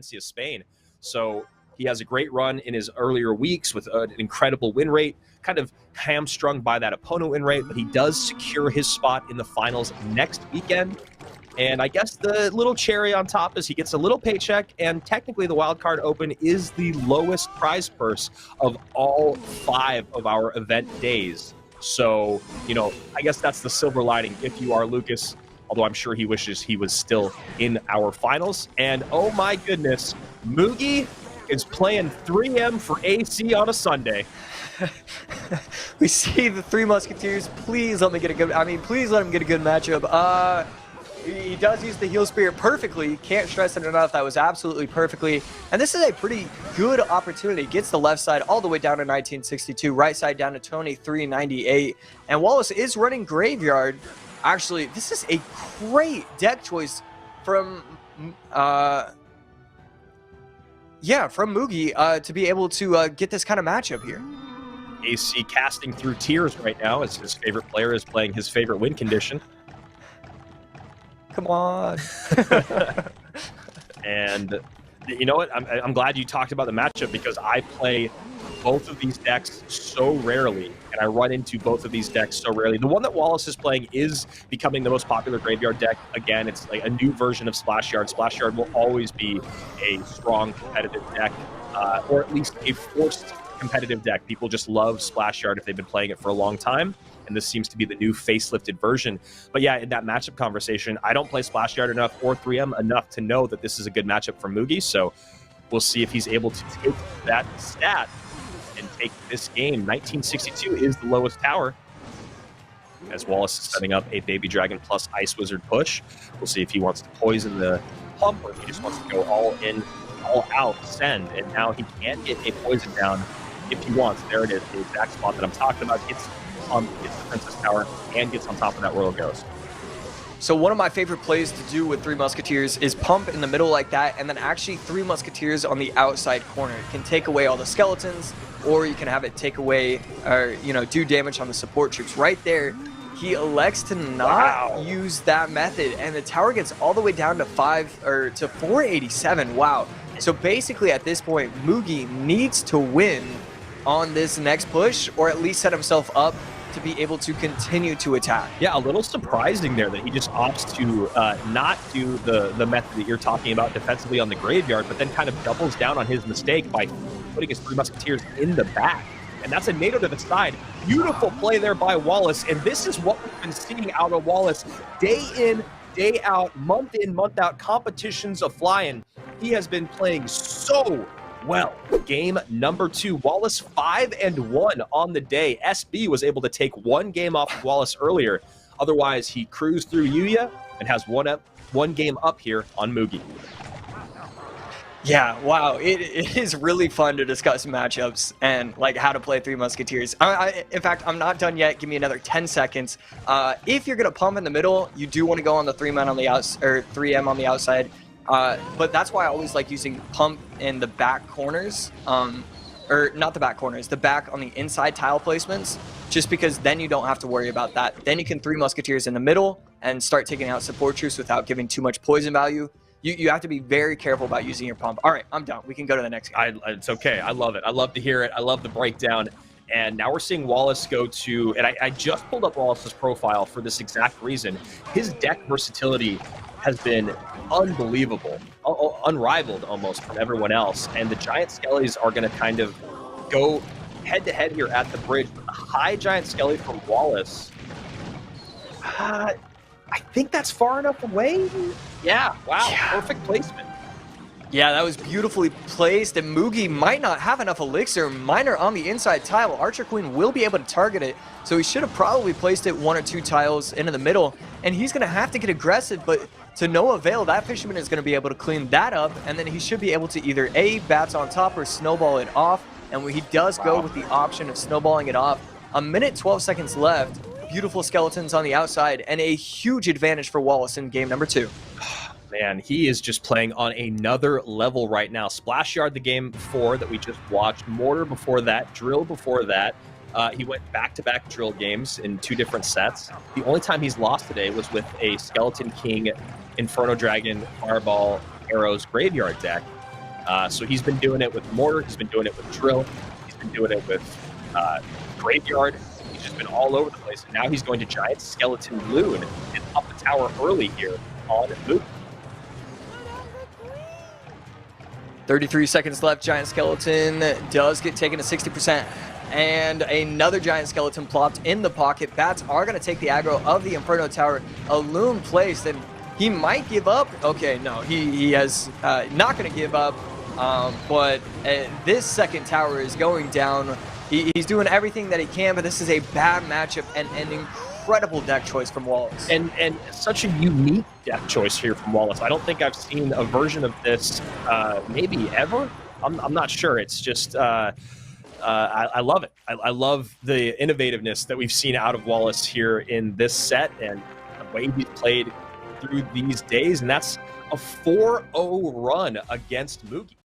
Valencia, Spain. So he has a great run in his earlier weeks with an incredible win rate, kind of hamstrung by that opponent win rate, but he does secure his spot in the finals next weekend. And I guess the little cherry on top is he gets a little paycheck, and technically the Wildcard Open is the lowest prize purse of all 5 of our event days. So, you know, I guess that's the silver lining if you are Lucas, although I'm sure he wishes he was still in our finals. And oh my goodness, Mugi is playing 3M for AC on a Sunday. We see the Three Musketeers. Please let me get a good, please let him get a good matchup. He does use the heal spirit perfectly. Can't stress it enough. That was absolutely perfectly. And this is a pretty good opportunity. Gets the left side all the way down to 1962. Right side down to 2398. And Wallace is running Graveyard. Actually, this is a great deck choice from Mugi to be able to get this kind of matchup here. AC casting through tears right now as his favorite player is playing his favorite win condition. Come on. And you know what? I'm glad you talked about the matchup because I play both of these decks so rarely, and I run into both of these decks so rarely. The one that Wallace is playing is becoming the most popular Graveyard deck. Again, it's like a new version of Splash Yard. Splash Yard will always be a strong competitive deck, or at least a forced competitive deck. People just love Splash Yard if they've been playing it for a long time. And this seems to be the new facelifted version. But yeah, in that matchup conversation, I don't play Splash Yard enough or 3M enough to know that this is a good matchup for Mugi. So we'll see if he's able to take that stat and take this game. 1962 is the lowest tower, as Wallace is setting up a Baby Dragon plus Ice Wizard push. We'll see if he wants to poison the pump or if he just wants to go all in, all out, send. And now he can get a poison down if he wants. There it is, the exact spot that I'm talking about. Gets the Princess Tower and gets on top of that Royal Ghost. So one of my favorite plays to do with Three Musketeers is pump in the middle like that, and then actually Three Musketeers on the outside corner. It can take away all the skeletons, or you can have it take away, or do damage on the support troops. Right there, he elects to not use that method, and the tower gets all the way down to 487. Wow. So basically at this point, Mugi needs to win on this next push, or at least set himself up to be able to continue to attack. Yeah, a little surprising there that he just opts to not do the method that you're talking about defensively on the Graveyard, but then kind of doubles down on his mistake by putting his Three Musketeers in the back. And that's a NATO to the side. Beautiful play there by Wallace, and this is what we've been seeing out of Wallace day in, day out, month in, month out, competitions of flying. He has been playing so well. Game number 2, Wallace 5-1 on the day. SB was able to take 1 game off of Wallace earlier. Otherwise, he cruised through Yuya and has one game up here on Mugi. Yeah, wow. It is really fun to discuss matchups and like how to play Three Musketeers. In fact, I'm not done yet. Give me another 10 seconds. If you're gonna pump in the middle, you do want to go on the 3-man on the outside, or 3M on the outside. But that's why I always like using pump in the back corners, or not the back corners, the back on the inside tile placements, just because then you don't have to worry about that. Then you can Three Musketeers in the middle and start taking out support troops without giving too much poison value. You have to be very careful about using your pump. All right, I'm done. We can go to the next game. It's okay. I love it. I love to hear it. I love the breakdown. And now we're seeing Wallace go to, and I just pulled up Wallace's profile for this exact reason. His deck versatility has been unbelievable, unrivaled almost from everyone else. And the Giant Skellies are going to kind of go head-to-head here at the bridge. But the high Giant Skelly from Wallace, I think that's far enough away. Yeah, wow, yeah. Perfect placement. Yeah, that was beautifully placed, and Mugi might not have enough elixir. Miner on the inside tile. Archer Queen will be able to target it, so he should have probably placed it 1 or 2 tiles into the middle, and he's going to have to get aggressive, but to no avail. That Fisherman is going to be able to clean that up, and then he should be able to either A, bats on top, or snowball it off, and he does go with the option of snowballing it off. 1 minute, 12 seconds left. Beautiful skeletons on the outside, and a huge advantage for Wallace in game number 2. Man, he is just playing on another level right now. Splash Yard the game before that we just watched, Mortar before that, Drill before that. He went back-to-back Drill games in 2 different sets. The only time he's lost today was with a Skeleton King, Inferno Dragon, Fireball, Arrows Graveyard deck. So he's been doing it with Mortar, he's been doing it with Drill, he's been doing it with Graveyard. He's just been all over the place. And now he's going to Giant Skeleton Blue and up the tower early here on Mugi. 33 seconds left. Giant Skeleton does get taken to 60%. And another Giant Skeleton plopped in the pocket. Bats are going to take the aggro of the Inferno Tower. A Loon placed, and he might give up. Okay, no, he has not going to give up. But this second tower is going down. He's doing everything that he can, but this is a bad matchup and an incredible deck choice from Wallace. And such a unique deck choice here from Wallace. I don't think I've seen a version of this maybe ever. I'm not sure. It's just I love it. I love the innovativeness that we've seen out of Wallace here in this set and the way he's played through these days. And that's a 4-0 run against Mugi.